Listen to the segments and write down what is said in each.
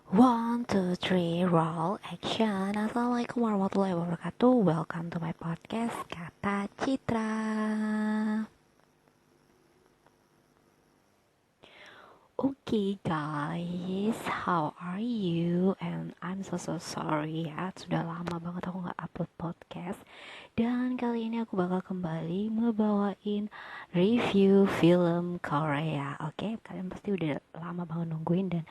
One, two, three, roll, action. Assalamualaikum warahmatullahi wabarakatuh. Welcome to my podcast, Kata Citra. Okay guys, how are you? And I'm so sorry ya, sudah lama banget aku gak upload podcast. Dan kali ini aku bakal kembali ngebawain review film Korea. Oke, kalian pasti udah lama banget nungguin dan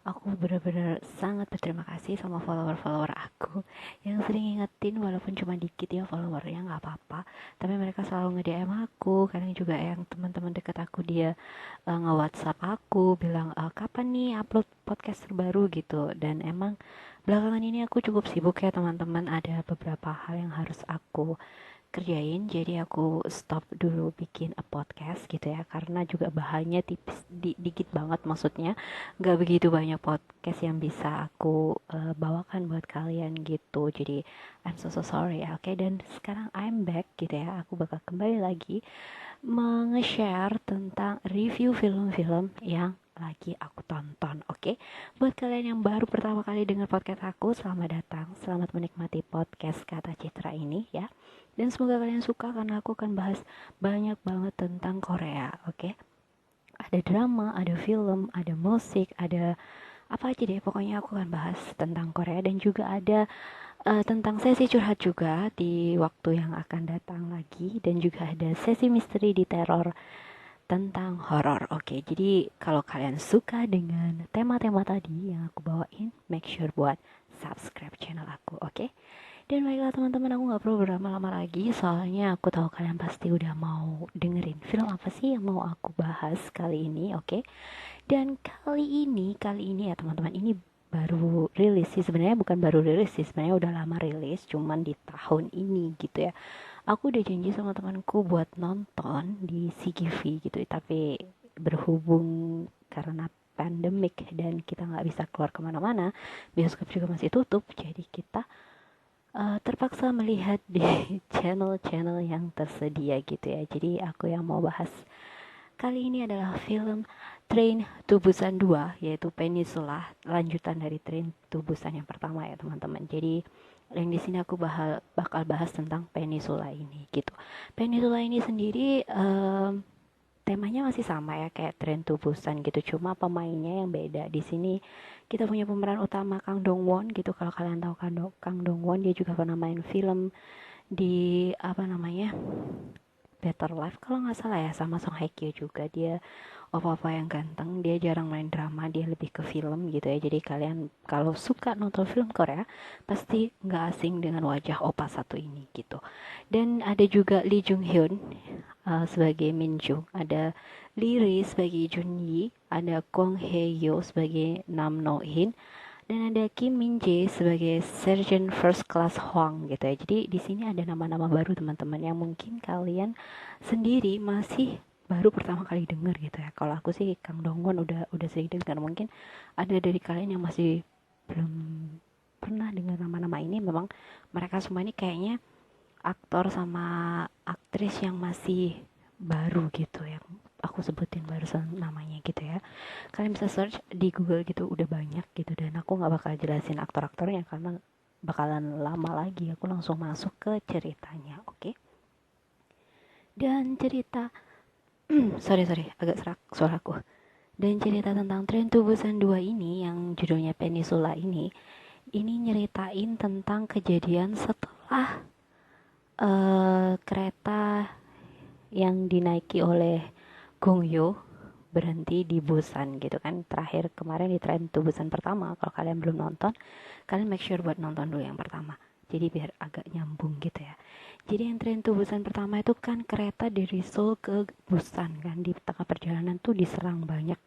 aku benar-benar sangat berterima kasih sama follower-follower aku yang sering ngingetin walaupun cuma dikit ya followernya, nggak apa-apa. Tapi mereka selalu nge-DM aku, kadang juga yang teman-teman dekat aku dia nge-WhatsApp aku bilang kapan nih upload podcast terbaru gitu. Dan emang belakangan ini aku cukup sibuk ya teman-teman, ada beberapa hal yang harus aku kerjain, jadi aku stop dulu bikin a podcast gitu ya, karena juga bahannya tipis dikit banget, maksudnya nggak begitu banyak podcast yang bisa aku bawakan buat kalian gitu. Jadi I'm so sorry ya. Oke, dan sekarang I'm back gitu ya, aku bakal kembali lagi menge-share tentang review film-film yang lagi aku tonton. Oke, buat kalian yang baru pertama kali dengar podcast aku, selamat datang, selamat menikmati podcast Kata Citra ini ya. Dan semoga kalian suka karena aku akan bahas banyak banget tentang Korea. Oke, ada drama, ada film, ada musik, ada apa aja deh, pokoknya aku akan bahas tentang Korea. Dan juga ada tentang sesi curhat juga di waktu yang akan datang lagi. Dan juga ada sesi misteri di teror tentang horor. Oke, jadi kalau kalian suka dengan tema-tema tadi yang aku bawain, make sure buat subscribe channel aku. Oke, dan baiklah teman-teman, aku gak perlu berlama-lama lagi, soalnya aku tahu kalian pasti udah mau dengerin film apa sih yang mau aku bahas kali ini. Oke, dan kali ini ya teman-teman, ini baru rilis sih, sebenarnya bukan baru rilis sih, sebenarnya udah lama rilis, cuman di tahun ini gitu ya. Aku udah janji sama temanku buat nonton di CGV gitu, tapi berhubung karena pandemik dan kita nggak bisa keluar kemana-mana, bioskop juga masih tutup, jadi kita terpaksa melihat di channel-channel yang tersedia gitu ya. Jadi aku yang mau bahas kali ini adalah film Train to Busan 2, yaitu Peninsula, lanjutan dari Train to Busan yang pertama ya teman-teman. Jadi yang di sini aku bakal bahas tentang Peninsula ini gitu. Peninsula ini sendiri temanya masih sama ya kayak Train to Busan gitu, cuma pemainnya yang beda. Di sini kita punya pemeran utama Kang Dong Won gitu. Kalau kalian tahu Kang Dong Won, dia juga pernah main film di apa namanya, Better Life kalau nggak salah ya, sama Song Hye Kyo juga. Dia opa-opa yang ganteng, dia jarang main drama, dia lebih ke film gitu ya. Jadi kalian kalau suka nonton film Korea pasti nggak asing dengan wajah opa satu ini gitu. Dan ada juga Lee Jung Hyun sebagai Min Jung, ada Lee Ri sebagai Jun Yi, ada Kwon Hae Yo sebagai Nam No Hin, dan ada Kim Min Jae sebagai Sergeant First Class Hwang gitu ya. Jadi di sini ada nama-nama baru teman-teman yang mungkin kalian sendiri masih baru pertama kali denger gitu ya. Kalau aku sih Kang Dongwon udah sering dengar, mungkin ada dari kalian yang masih belum pernah dengar nama-nama ini. Memang mereka semua ini kayaknya aktor sama aktris yang masih baru gitu, yang aku sebutin barusan namanya gitu ya. Kalian bisa search di Google gitu, udah banyak gitu. Dan aku nggak bakal jelasin aktor-aktornya karena bakalan lama lagi. Aku langsung masuk ke ceritanya. Oke, dan cerita sorry agak serak suaraku. Dan cerita tentang Train to Busan 2 ini yang judulnya Peninsula ini nyeritain tentang kejadian setelah kereta yang dinaiki oleh Gong Yoo berhenti di Busan gitu kan. Terakhir kemarin di Train to Busan pertama, kalau kalian belum nonton, kalian make sure buat nonton dulu yang pertama, jadi biar agak nyambung gitu ya. Jadi yang Train to Busan pertama itu kan kereta dari Seoul ke Busan kan, di tengah perjalanan tuh diserang banyak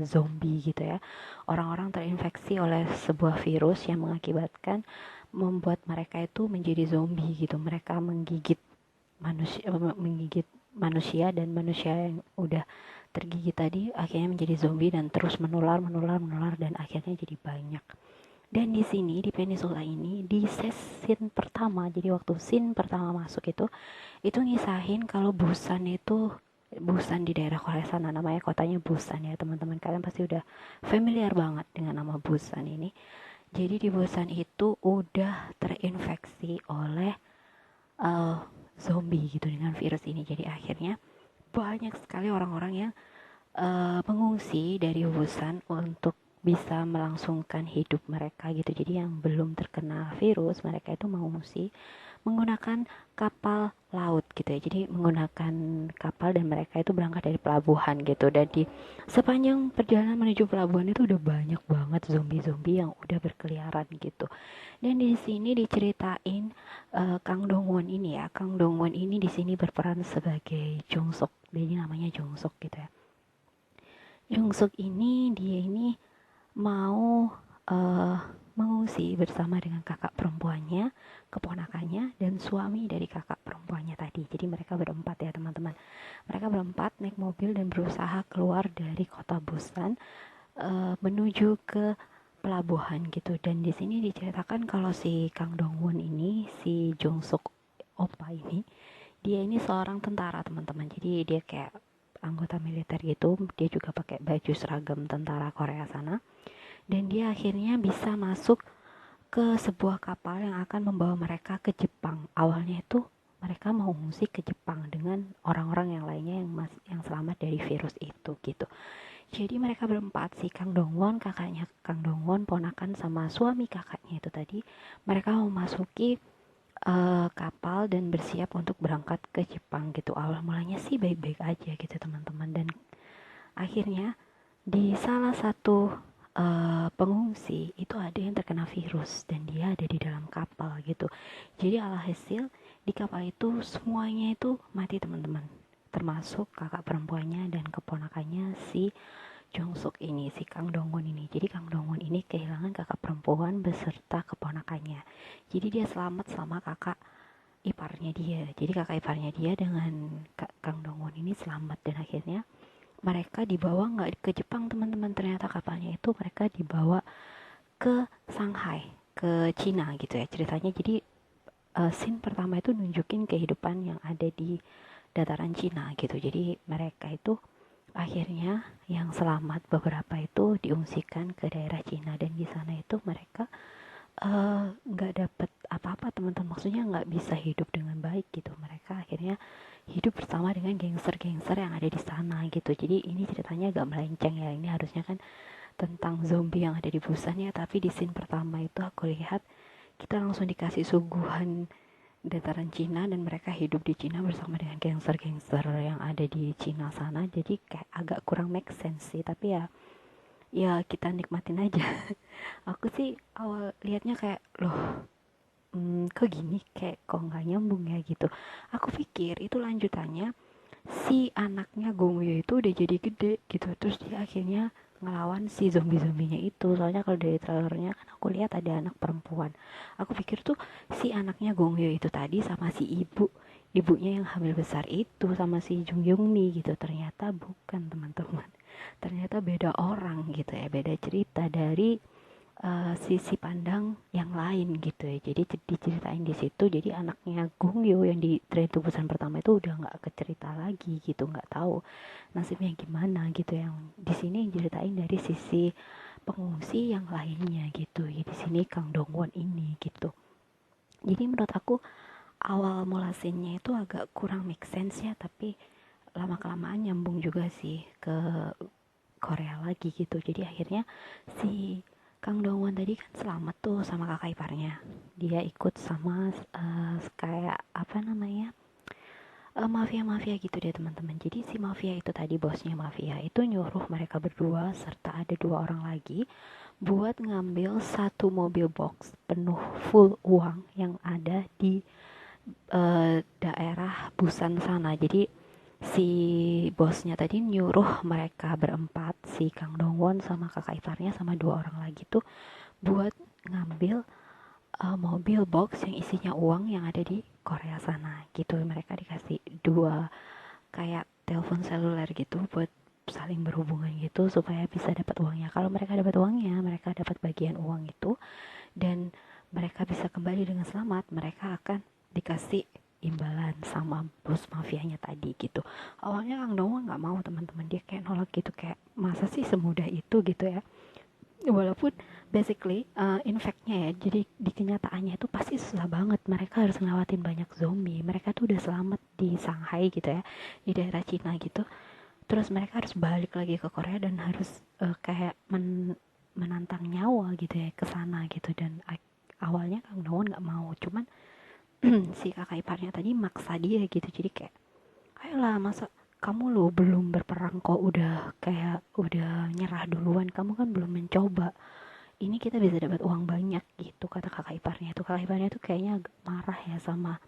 zombie gitu ya. Orang-orang terinfeksi oleh sebuah virus yang mengakibatkan membuat mereka itu menjadi zombie gitu. Mereka menggigit manusia, dan manusia yang udah tergigit tadi akhirnya menjadi zombie dan terus menular dan akhirnya jadi banyak. Dan di sini di Peninsula ini di scene pertama, jadi waktu scene pertama masuk itu ngisahin kalau Busan itu Busan di daerah Korea sana, namanya kotanya Busan ya teman-teman, kalian pasti udah familiar banget dengan nama Busan ini. Jadi di Busan itu udah terinfeksi oleh uh, zombie gitu dengan virus ini. Jadi akhirnya banyak sekali orang-orang yang mengungsi dari Busan untuk bisa melangsungkan hidup mereka gitu. Jadi yang belum terkena virus, mereka itu mengungsi menggunakan kapal laut gitu ya. Jadi menggunakan kapal dan mereka itu berangkat dari pelabuhan gitu. Dan di sepanjang perjalanan menuju pelabuhan itu udah banyak banget zombie-zombie yang udah berkeliaran gitu. Dan di sini diceritain Kang Dongwon ini ya. Kang Dongwon ini di sini berperan sebagai Jungsuk. Jadi namanya Jungsuk gitu ya. Jungsuk ini dia ini mau uh, mengungsi bersama dengan kakak perempuannya, keponakannya, dan suami dari kakak perempuannya tadi. Jadi mereka berempat ya teman-teman. Mereka berempat naik mobil dan berusaha keluar dari kota Busan menuju ke pelabuhan gitu. Dan di sini diceritakan kalau si Kang Dongwon ini, si Jungsuk Opa ini, dia ini seorang tentara teman-teman. Jadi dia kayak anggota militer gitu. Dia juga pakai baju seragam tentara Korea sana, dan dia akhirnya bisa masuk ke sebuah kapal yang akan membawa mereka ke Jepang. Awalnya itu mereka mau ngungsi ke Jepang dengan orang-orang yang lainnya yang selamat dari virus itu gitu. Jadi mereka berempat, si Kang Dongwon, kakaknya Kang Dongwon, ponakan sama suami kakaknya itu tadi, mereka mau memasuki kapal dan bersiap untuk berangkat ke Jepang gitu. Awal mulanya sih baik-baik aja gitu teman-teman, dan akhirnya di salah satu pengungsi itu ada yang terkena virus dan dia ada di dalam kapal gitu. Jadi alhasil di kapal itu semuanya itu mati teman-teman, termasuk kakak perempuannya dan keponakannya si Jongsuk ini, si Kang Dongwon ini. Jadi Kang Dongwon ini kehilangan kakak perempuan beserta keponakannya. Jadi dia selamat sama kakak iparnya dia. Jadi kakak iparnya dia dengan Kang Dongwon ini selamat, dan akhirnya mereka dibawa nggak ke Jepang teman-teman, ternyata kapalnya itu mereka dibawa ke Shanghai, ke Cina gitu ya ceritanya. Jadi scene pertama itu nunjukin kehidupan yang ada di dataran Cina gitu. Jadi mereka itu akhirnya yang selamat beberapa itu diungsikan ke daerah Cina, dan di sana itu mereka nggak dapet apa-apa teman-teman, maksudnya nggak bisa hidup dengan baik gitu. Mereka akhirnya hidup bersama dengan gangster-gangster yang ada di sana gitu. Jadi ini ceritanya agak melenceng ya, ini harusnya kan tentang zombie yang ada di Busan ya, tapi di scene pertama itu aku lihat kita langsung dikasih suguhan dataran Cina dan mereka hidup di Cina bersama dengan gangster-gangster yang ada di Cina sana. Jadi kayak agak kurang make sense sih, tapi ya ya kita nikmatin aja. Aku sih awal liatnya kayak loh, kok gini, kayak kok nggak nyambung ya gitu. Aku pikir itu lanjutannya si anaknya Gongyo itu udah jadi gede gitu, terus dia akhirnya ngelawan si zombie-zombinya itu. Soalnya kalau dari trailernya kan aku lihat ada anak perempuan, aku pikir tuh si anaknya Gongyo itu tadi sama si ibunya yang hamil besar itu sama si Jung Young Mi gitu. Ternyata bukan teman-teman, ternyata beda orang gitu ya, beda cerita dari sisi pandang yang lain gitu ya. Jadi diceritain di situ, jadi anaknya Gong Yoo yang di Train to Busan pertama itu udah nggak kecerita lagi gitu, nggak tahu nasibnya gimana gitu. Yang di sini diceritain dari sisi pengungsi yang lainnya gitu ya, di sini Kang Dongwon ini gitu. Jadi menurut aku awal mula scene-nya itu agak kurang make sense ya, tapi lama kelamaan nyambung juga sih ke Korea lagi gitu. Jadi akhirnya si Kang Dongwon tadi kan selamat tuh sama kakak iparnya. Dia ikut sama kayak apa namanya, mafia-mafia gitu deh teman-teman. Jadi si mafia itu tadi, bosnya mafia itu nyuruh mereka berdua serta ada dua orang lagi buat ngambil satu mobil box penuh full uang yang ada di daerah Busan sana. Jadi si bosnya tadi nyuruh mereka berempat, si Kang Dongwon sama kakak iparnya sama dua orang lagi tuh buat ngambil mobil box yang isinya uang yang ada di Korea sana gitu. Mereka dikasih dua kayak telepon seluler gitu buat saling berhubungan gitu supaya bisa dapat uangnya. Kalau mereka dapat uangnya, mereka dapat bagian uang itu, dan mereka bisa kembali dengan selamat, mereka akan dikasih imbalan sama bos mafianya tadi gitu. Awalnya Kang Dongwon nggak mau, teman-teman, dia kayak nolak gitu, kayak masa sih semudah itu gitu ya. Walaupun basically in fact-nya ya, jadi di kenyataannya itu pasti susah banget, mereka harus ngelewatin banyak zombie, mereka tuh udah selamat di Shanghai gitu ya, di daerah Cina gitu, terus mereka harus balik lagi ke Korea dan harus kayak menantang nyawa gitu ya ke sana gitu. Dan awalnya Kang Dongwon nggak mau, cuman si kakak iparnya tadi maksa dia gitu, jadi kayak ayolah, masa kamu lo belum berperang kok udah kayak udah nyerah duluan, kamu kan belum mencoba, ini kita bisa dapat uang banyak gitu, kata kakak iparnya itu. Kakak iparnya tuh kayaknya agak marah ya sama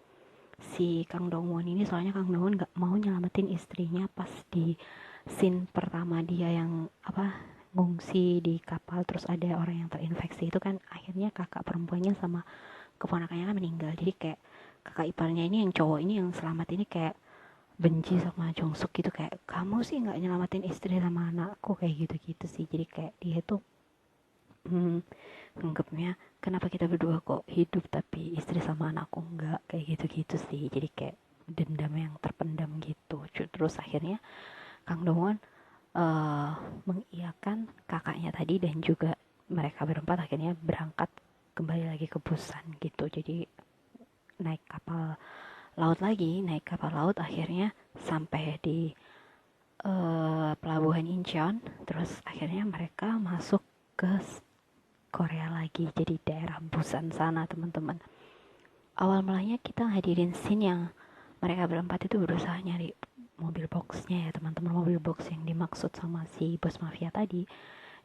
si Kang Dongwon ini, soalnya Kang Dongwon gak mau nyelamatin istrinya pas di scene pertama dia yang apa, ngungsi di kapal terus ada orang yang terinfeksi itu kan, akhirnya kakak perempuannya sama keponakannya kan meninggal. Jadi kayak kakak iparnya ini yang cowok ini yang selamat ini kayak benci sama Jongsuk gitu, kayak kamu sih nggak nyelamatin istri sama anakku, kayak gitu-gitu sih. Jadi kayak dia tuh anggapnya kenapa kita berdua kok hidup tapi istri sama anakku enggak, kayak gitu-gitu sih. Jadi kayak dendam yang terpendam gitu. Terus akhirnya Kang Dongwon mengiyakan kakaknya tadi, dan juga mereka berempat akhirnya berangkat kembali lagi ke Busan gitu. Jadi naik kapal laut lagi, naik kapal laut, akhirnya sampai di pelabuhan Incheon. Terus akhirnya mereka masuk ke Korea lagi, jadi daerah Busan sana, teman-teman. Awal mulanya kita hadirin scene yang mereka berempat itu berusaha nyari mobil boxnya ya, teman-teman, mobil box yang dimaksud sama si bos mafia tadi.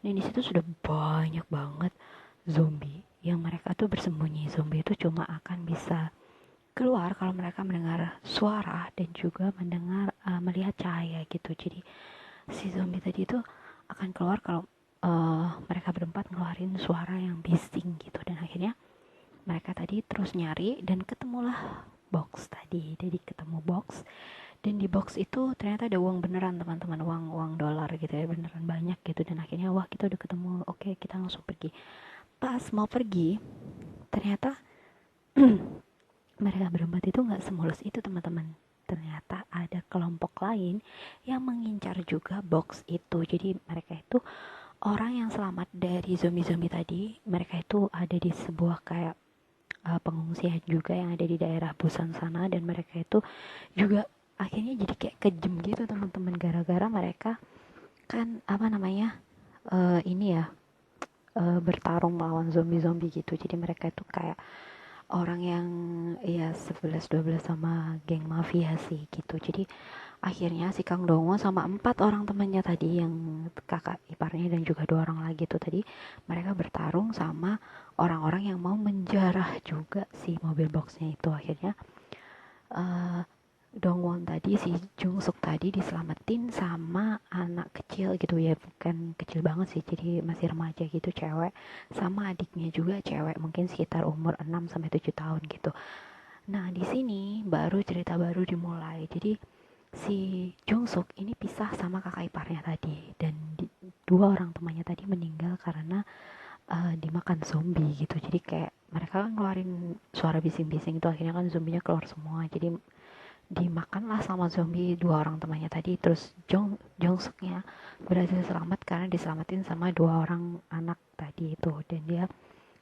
Dan di situ sudah banyak banget zombie yang mereka tuh bersembunyi. Zombie itu cuma akan bisa keluar kalau mereka mendengar suara dan juga melihat cahaya gitu. Jadi si zombie tadi itu akan keluar kalau mereka berempat ngeluarin suara yang bising gitu. Dan akhirnya mereka tadi terus nyari dan ketemulah box tadi. Jadi ketemu box, dan di box itu ternyata ada uang beneran, teman-teman, uang dolar gitu ya, beneran banyak gitu. Dan akhirnya wah, kita udah ketemu, oke, kita langsung pergi. Pas mau pergi, ternyata mereka berempat itu nggak semulus itu, teman-teman. Ternyata ada kelompok lain yang mengincar juga box itu. Jadi mereka itu orang yang selamat dari zombie-zombie tadi, mereka itu ada di sebuah kayak pengungsian juga yang ada di daerah Busan sana. Dan mereka itu juga akhirnya jadi kayak kejem gitu, teman-teman, gara-gara mereka kan apa namanya ini ya, bertarung melawan zombie-zombie gitu. Jadi mereka itu kayak orang yang ya 11-12 sama geng mafia sih gitu. Jadi akhirnya si Kang Dongo sama 4 orang temannya tadi, yang kakak iparnya dan juga 2 orang lagi tuh tadi, mereka bertarung sama orang-orang yang mau menjarah juga si mobil boxnya itu. Akhirnya uh, Dongwon tadi, si Jungsuk tadi diselamatin sama anak kecil gitu ya, bukan kecil banget sih, jadi masih remaja gitu, cewek, sama adiknya juga cewek, mungkin sekitar umur 6 sampai 7 tahun gitu. Nah, di sini baru cerita baru dimulai. Jadi si Jungsuk ini pisah sama kakak iparnya tadi, dan dua orang temannya tadi meninggal karena dimakan zombie gitu. Jadi kayak mereka kan ngeluarin suara bising-bising itu, akhirnya kan zombinya keluar semua. Jadi dimakanlah sama zombie dua orang temannya tadi. Terus Jongsuknya berhasil selamat karena diselamatin sama dua orang anak tadi itu. Dan dia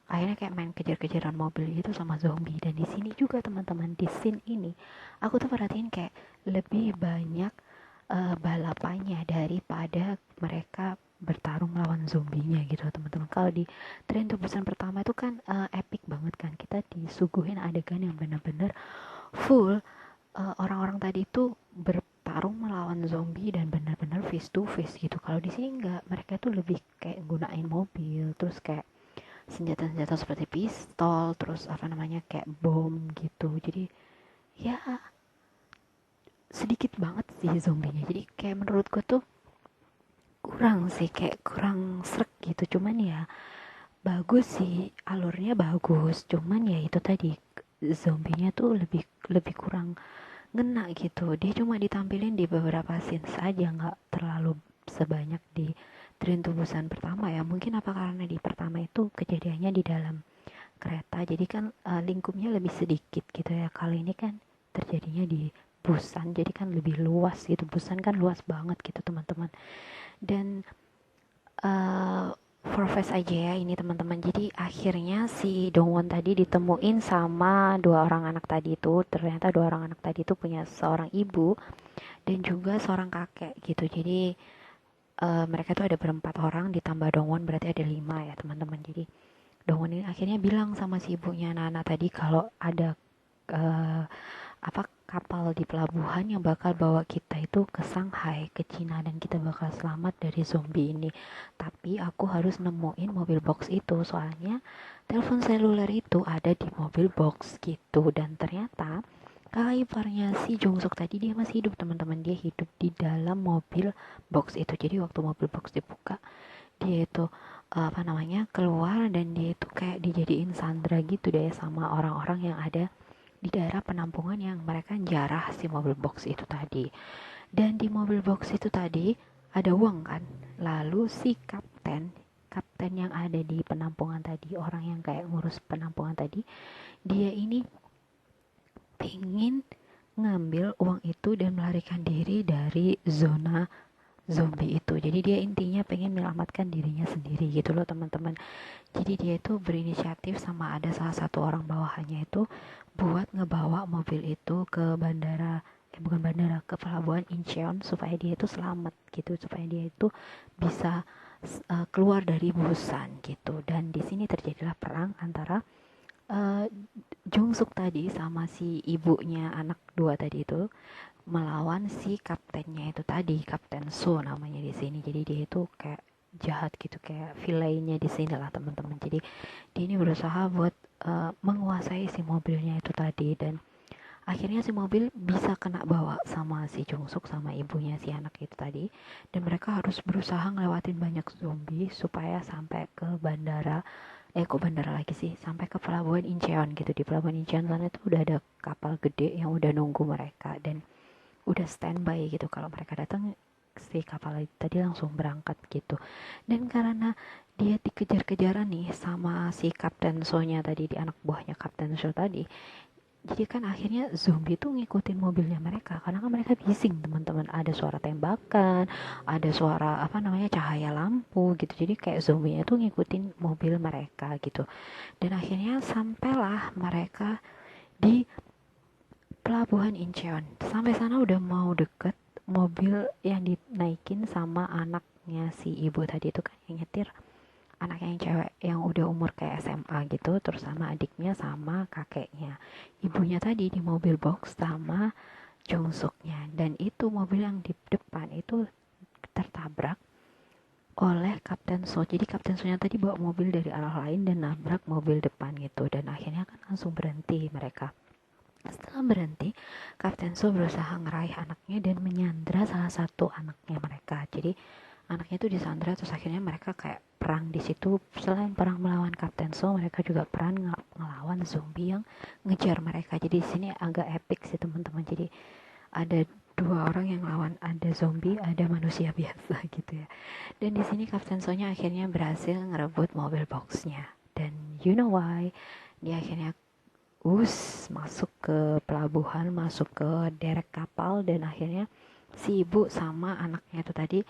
akhirnya kayak main kejar-kejaran mobil gitu sama zombie. Dan di sini juga, teman-teman, di scene ini aku tuh perhatiin kayak lebih banyak balapannya daripada mereka bertarung lawan zombinya gitu, teman-teman. Kalau di Train to Busan pertama itu kan epic banget kan, kita disuguhin adegan yang benar-benar full orang-orang tadi itu bertarung melawan zombie dan benar-benar face to face gitu. Kalau di sini enggak, mereka tuh lebih kayak gunain mobil, terus kayak senjata-senjata seperti pistol, terus apa namanya kayak bom gitu. Jadi ya sedikit banget sih zombinya. Jadi kayak menurut gue tuh kurang sih, kayak kurang srek gitu. Cuman ya bagus sih, alurnya bagus. Cuman ya itu tadi, zombinya tuh lebih lebih kurang ngena gitu. Dia cuma ditampilin di beberapa scenes aja, nggak terlalu sebanyak di Train to Busan pertama ya. Mungkin apa karena di pertama itu kejadiannya di dalam kereta, jadi kan lingkupnya lebih sedikit gitu ya. Kali ini kan terjadinya di Busan. Jadi kan lebih luas gitu, Busan kan luas banget gitu teman-teman. Dan for face aja ya ini teman-teman. Jadi akhirnya si Dongwon tadi ditemuin sama dua orang anak tadi itu. Ternyata dua orang anak tadi itu punya seorang ibu dan juga seorang kakek gitu. Jadi mereka tuh ada berempat orang ditambah Dongwon, berarti ada 5 ya teman-teman. Jadi Dongwon ini akhirnya bilang sama si ibunya Nana tadi kalau ada uh, apa kapal di pelabuhan yang bakal bawa kita itu ke Shanghai, ke Cina, dan kita bakal selamat dari zombie ini. Tapi aku harus nemuin mobil box itu, soalnya telepon seluler itu ada di mobil box gitu. Dan ternyata kakak iparnya si Jongsuk tadi dia masih hidup teman-teman, dia hidup di dalam mobil box itu. Jadi waktu mobil box dibuka, dia itu apa namanya keluar, dan dia itu kayak dijadiin sandra gitu deh sama orang-orang yang ada di daerah penampungan yang mereka jarah si mobil box itu tadi. Dan di mobil box itu tadi ada uang kan. Lalu si kapten yang ada di penampungan tadi, orang yang kayak ngurus penampungan tadi, dia ini pengen ngambil uang itu dan melarikan diri dari zona zombie itu. Jadi dia intinya pengen menyelamatkan dirinya sendiri gitu loh teman-teman. Jadi dia itu berinisiatif sama ada salah satu orang bawahannya itu buat ngebawa mobil itu ke bandara, bukan bandara, ke pelabuhan Incheon supaya dia itu selamat gitu, supaya dia itu bisa keluar dari Busan gitu. Dan di sini terjadilah perang antara uh, Jungsuk tadi sama si ibunya anak dua tadi itu melawan si kaptennya itu tadi, Kapten So namanya di sini. Jadi dia itu kayak jahat gitu, kayak villainnya di sini lah teman-teman. Jadi dia ini berusaha buat menguasai si mobilnya itu tadi, dan akhirnya si mobil bisa kena bawa sama si Jongsuk sama ibunya si anak itu tadi, dan mereka harus berusaha ngelewatin banyak zombie supaya sampai ke bandara. Kok bandara lagi sih, sampai ke pelabuhan Incheon gitu. Di pelabuhan Incheon sana tuh udah ada kapal gede yang udah nunggu mereka dan udah standby gitu, kalau mereka datang si kapal itu tadi langsung berangkat gitu. Dan karena dia dikejar-kejaran nih sama si Kapten So-nya tadi, di anak buahnya Kapten So tadi, jadi kan akhirnya zombie tuh ngikutin mobilnya mereka karena kan mereka bising teman-teman, ada suara tembakan, ada suara apa namanya cahaya lampu gitu. Jadi kayak zombinya tuh ngikutin mobil mereka gitu. Dan akhirnya sampailah mereka di pelabuhan Incheon. Sampai sana udah mau deket, mobil yang dinaikin sama anaknya si ibu tadi itu kan yang nyetir, anaknya yang cewek yang udah umur kayak SMA gitu, terus sama adiknya sama kakeknya. Ibunya tadi di mobil box sama Jongsuknya, dan itu mobil yang di depan itu tertabrak oleh Kapten So. Jadi Kapten So nya tadi bawa mobil dari arah lain dan nabrak mobil depan gitu, dan akhirnya kan langsung berhenti mereka. Setelah berhenti, Kapten So berusaha ngeraih anaknya dan menyandra salah satu anaknya mereka. Jadi anaknya itu disandra, terus akhirnya mereka kayak perang di situ. Selain perang melawan Kapten So, mereka juga perang ngelawan zombie yang ngejar mereka. Jadi di sini agak epic sih teman-teman. Jadi ada dua orang yang lawan, ada zombie, ada manusia biasa gitu ya. Dan di sini Kapten So-nya akhirnya berhasil ngerebut mobil boxnya. Dan you know why? Dia akhirnya masuk ke pelabuhan, masuk ke derek kapal, dan akhirnya si ibu sama anaknya itu tadi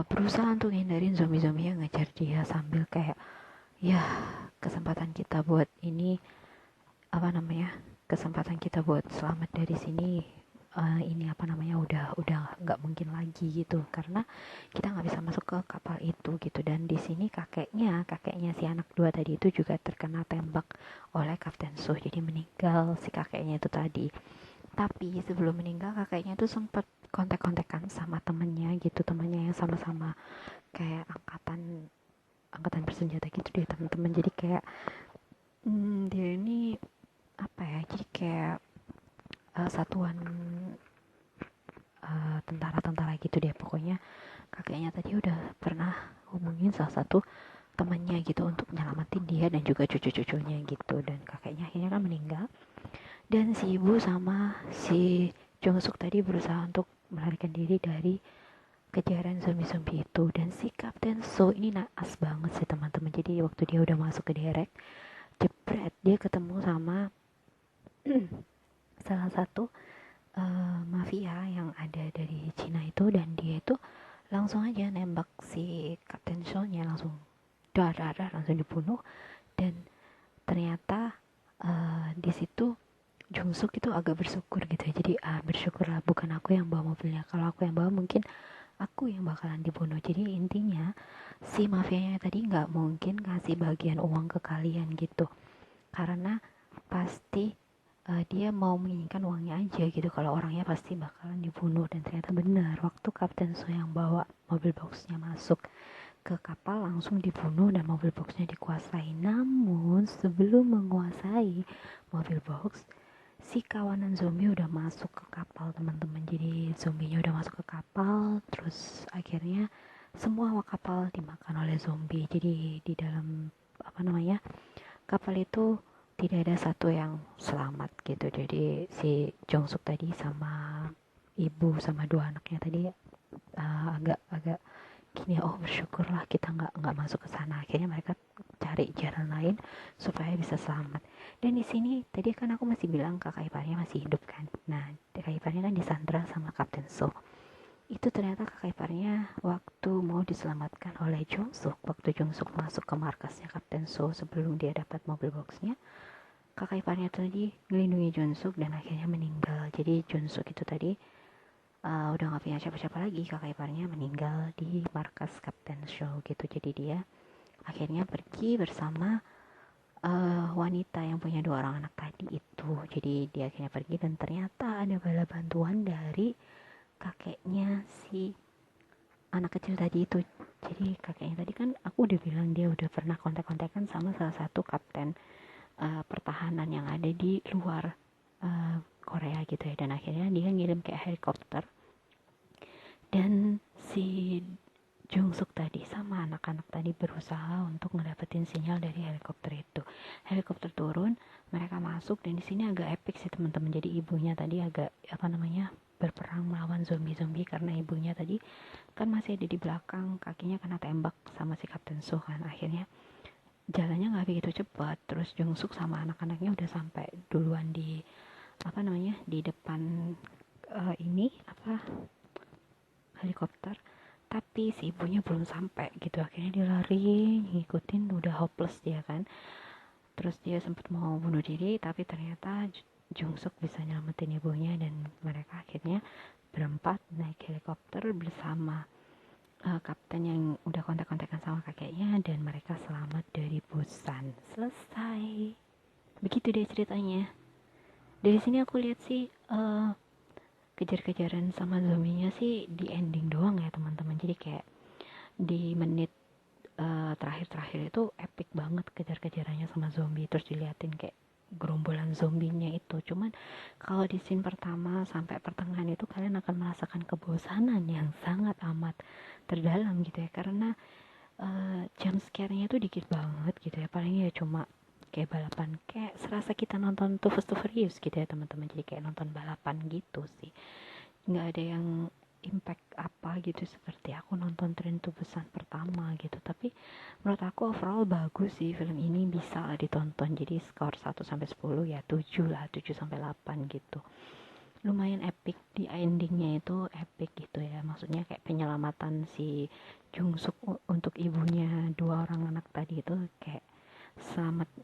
berusaha untuk hindarin zombie-zombie yang ngejar dia, sambil kayak ya kesempatan kita buat ini apa namanya kesempatan kita buat selamat dari sini, ini apa namanya udah nggak mungkin lagi gitu, karena kita nggak bisa masuk ke kapal itu gitu. Dan di sini kakeknya si anak dua tadi itu juga terkena tembak oleh Kapten So, jadi meninggal si kakeknya itu tadi. Tapi sebelum meninggal kakeknya itu sempat kontak-kontakan sama temennya gitu, temennya yang sama-sama kayak angkatan angkatan bersenjata gitu deh teman-teman. Jadi kayak dia ini apa ya, jadi kayak satuan tentara-tentara gitu deh pokoknya. Kakeknya tadi udah pernah hubungin salah satu temannya gitu untuk nyelamatin dia dan juga cucu-cucunya gitu, dan kakeknya akhirnya kan meninggal. Dan si ibu sama si Jongsuk tadi berusaha untuk melarikan diri dari kejaran zombie-zombie itu. Dan si Kapten So ini naas banget sih teman-teman. Jadi waktu dia udah masuk ke derek, jepret, dia ketemu sama salah satu mafia yang ada dari Cina itu, dan dia itu langsung aja nembak si Kapten Show-nya, langsung dar langsung dibunuh. Dan ternyata di situ Jungsuk itu agak bersyukur gitu ya. Jadi bersyukurlah bukan aku yang bawa mobilnya, kalau aku yang bawa mungkin aku yang bakalan dibunuh. Jadi intinya si mafianya tadi nggak mungkin kasih bagian uang ke kalian gitu, karena pasti dia mau menginginkan uangnya aja gitu. Kalau orangnya pasti bakalan dibunuh. Dan ternyata benar, waktu Kapten So yang bawa mobil boxnya masuk ke kapal langsung dibunuh dan mobil boxnya dikuasai. Namun sebelum menguasai mobil box, si kawanan zombie udah masuk ke kapal, teman-teman. Jadi zombinya udah masuk ke kapal, terus akhirnya semua awak kapal dimakan oleh zombie. Jadi di dalam kapal itu tidak ada satu yang selamat gitu. Jadi si Jongsuk tadi sama ibu sama dua anaknya tadi agak gini, oh bersyukurlah kita nggak masuk ke sana. Akhirnya mereka cari jalan lain supaya bisa selamat. Dan di sini tadi kan aku masih bilang kakak iparnya masih hidup kan. Nah, kakak iparnya kan disandra sama Kapten So. Itu ternyata kakak iparnya waktu mau diselamatkan oleh Jongsuk, waktu Jongsuk masuk ke markasnya Kapten So sebelum dia dapat mobil boxnya, kakak iparnya tadi melindungi Jongsuk dan akhirnya meninggal. Jadi Jongsuk itu tadi udah gak punya siapa-siapa lagi, kakak iparnya meninggal di markas Kapten Show gitu. Jadi dia akhirnya pergi bersama wanita yang punya dua orang anak tadi itu. Jadi dia akhirnya pergi dan ternyata ada bala bantuan dari kakeknya si anak kecil tadi itu. Jadi kakeknya tadi kan aku udah bilang dia udah pernah kontak-kontakan sama salah satu kapten pertahanan yang ada di luar Korea gitu ya. Dan akhirnya dia ngirim kayak helikopter, dan si Jungsuk tadi sama anak-anak tadi berusaha untuk ngedapetin sinyal dari helikopter itu. Helikopter turun, mereka masuk, dan di sini agak epic sih teman-teman. Jadi ibunya tadi agak berperang melawan zombie-zombie karena ibunya tadi kan masih ada di belakang, kakinya kena tembak sama si Kapten So kan. Akhirnya jalannya nggak begitu cepat, terus Jungsuk sama anak-anaknya udah sampai duluan di di depan helikopter, tapi si ibunya belum sampai gitu. Akhirnya dia lari ngikutin, udah hopeless dia kan. Terus dia sempat mau bunuh diri, tapi ternyata Jungsuk bisa nyelamatin ibunya, dan mereka akhirnya berempat naik helikopter bersama kapten yang udah kontak-kontakan sama kakeknya, dan mereka selamat dari Busan. Selesai. Begitu deh ceritanya. Dari sini aku lihat sih kejar-kejaran sama zombinya sih di ending doang ya teman-teman. Jadi kayak di menit terakhir-terakhir itu epic banget kejar-kejarannya sama zombie. Terus diliatin kayak gerombolan zombinya itu. Cuman kalau di scene pertama sampai pertengahan itu kalian akan merasakan kebosanan yang sangat amat terdalam gitu ya. Karena jump scare-nya tuh dikit banget gitu ya. Paling ya cuma kayak balapan, kayak serasa kita nonton Too Fast to Furious gitu ya teman-teman. Jadi kayak nonton balapan gitu sih, nggak ada yang impact apa gitu seperti aku nonton Train to Busan pertama gitu. Tapi menurut aku overall bagus sih film ini, bisa ditonton. Jadi skor 1-10 ya 7 lah, 7-8 gitu. Lumayan epic, di endingnya itu epic gitu ya. Maksudnya kayak penyelamatan si Jungsuk untuk ibunya dua orang anak tadi itu kayak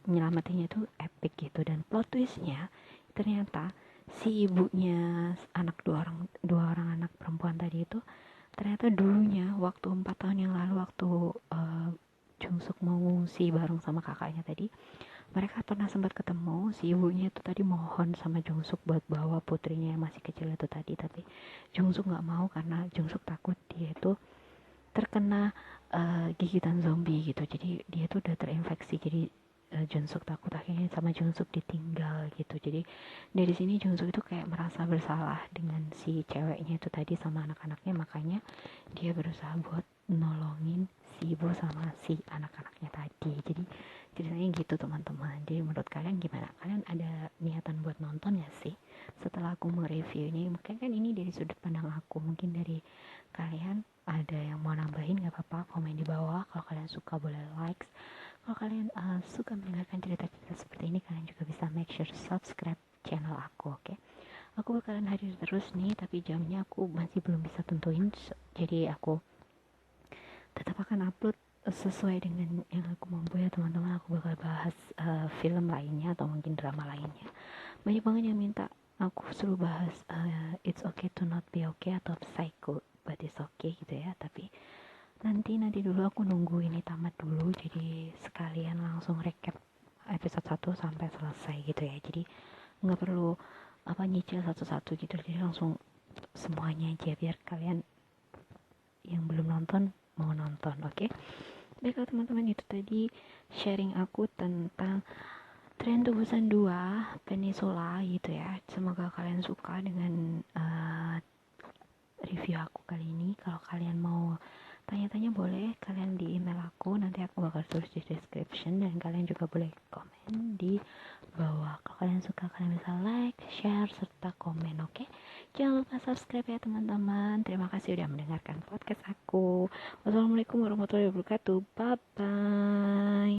nyelamatinnya itu epic gitu. Dan plot twistnya ternyata si ibunya anak dua orang anak perempuan tadi itu ternyata dulunya waktu 4 tahun yang lalu, waktu Jungsuk mau ngungsi bareng sama kakaknya tadi, mereka pernah sempat ketemu. Si ibunya itu tadi mohon sama Jungsuk buat bawa putrinya yang masih kecil itu tadi, tapi Jungsuk nggak mau karena Jungsuk takut dia itu terkena gigitan zombie gitu. Jadi dia tuh udah terinfeksi. Jadi Junsuk takut, akhirnya sama Junsuk ditinggal gitu. Jadi dari sini Junsuk itu kayak merasa bersalah dengan si ceweknya itu tadi sama anak-anaknya, makanya dia berusaha buat nolongin si ibu sama si anak-anaknya tadi. Jadi ceritanya gitu teman-teman. Jadi menurut kalian gimana? Kalian ada niatan buat nonton ya sih setelah aku mereview ini? Mungkin kan ini dari sudut pandang aku, mungkin dari kalian ada yang mau nambahin gak apa-apa, komen di bawah. Kalau kalian suka boleh like. Kalau kalian suka mendengarkan cerita-cerita seperti ini, kalian juga bisa make sure subscribe channel aku, oke? aku bakalan hadir terus nih, tapi jamnya aku masih belum bisa tentuin. Jadi aku tetap akan upload sesuai dengan yang aku mampu ya teman-teman. Aku bakal bahas film lainnya atau mungkin drama lainnya. Banyak banget yang minta aku suruh bahas It's Okay to Not Be Okay atau Psycho But It's Okay gitu ya. Tapi nanti dulu, aku nunggu ini tamat dulu, jadi sekalian langsung recap episode 1 sampai selesai gitu ya. Jadi nggak perlu nyicil satu-satu gitu, jadi langsung semuanya aja biar kalian yang belum nonton mau nonton. Oke, baiklah teman-teman, itu tadi sharing aku tentang Train to Busan 2 Peninsula gitu ya. Semoga kalian suka dengan review aku kali ini. Kalau kalian mau tanya-tanya boleh kalian di email aku, nanti aku bakal tulis di description, dan kalian juga boleh komen di bawah. Kalau kalian suka kalian bisa like, share, serta komen. Oke, jangan lupa subscribe ya teman-teman. Terima kasih udah mendengarkan podcast aku. Wassalamualaikum warahmatullahi wabarakatuh. Bye bye.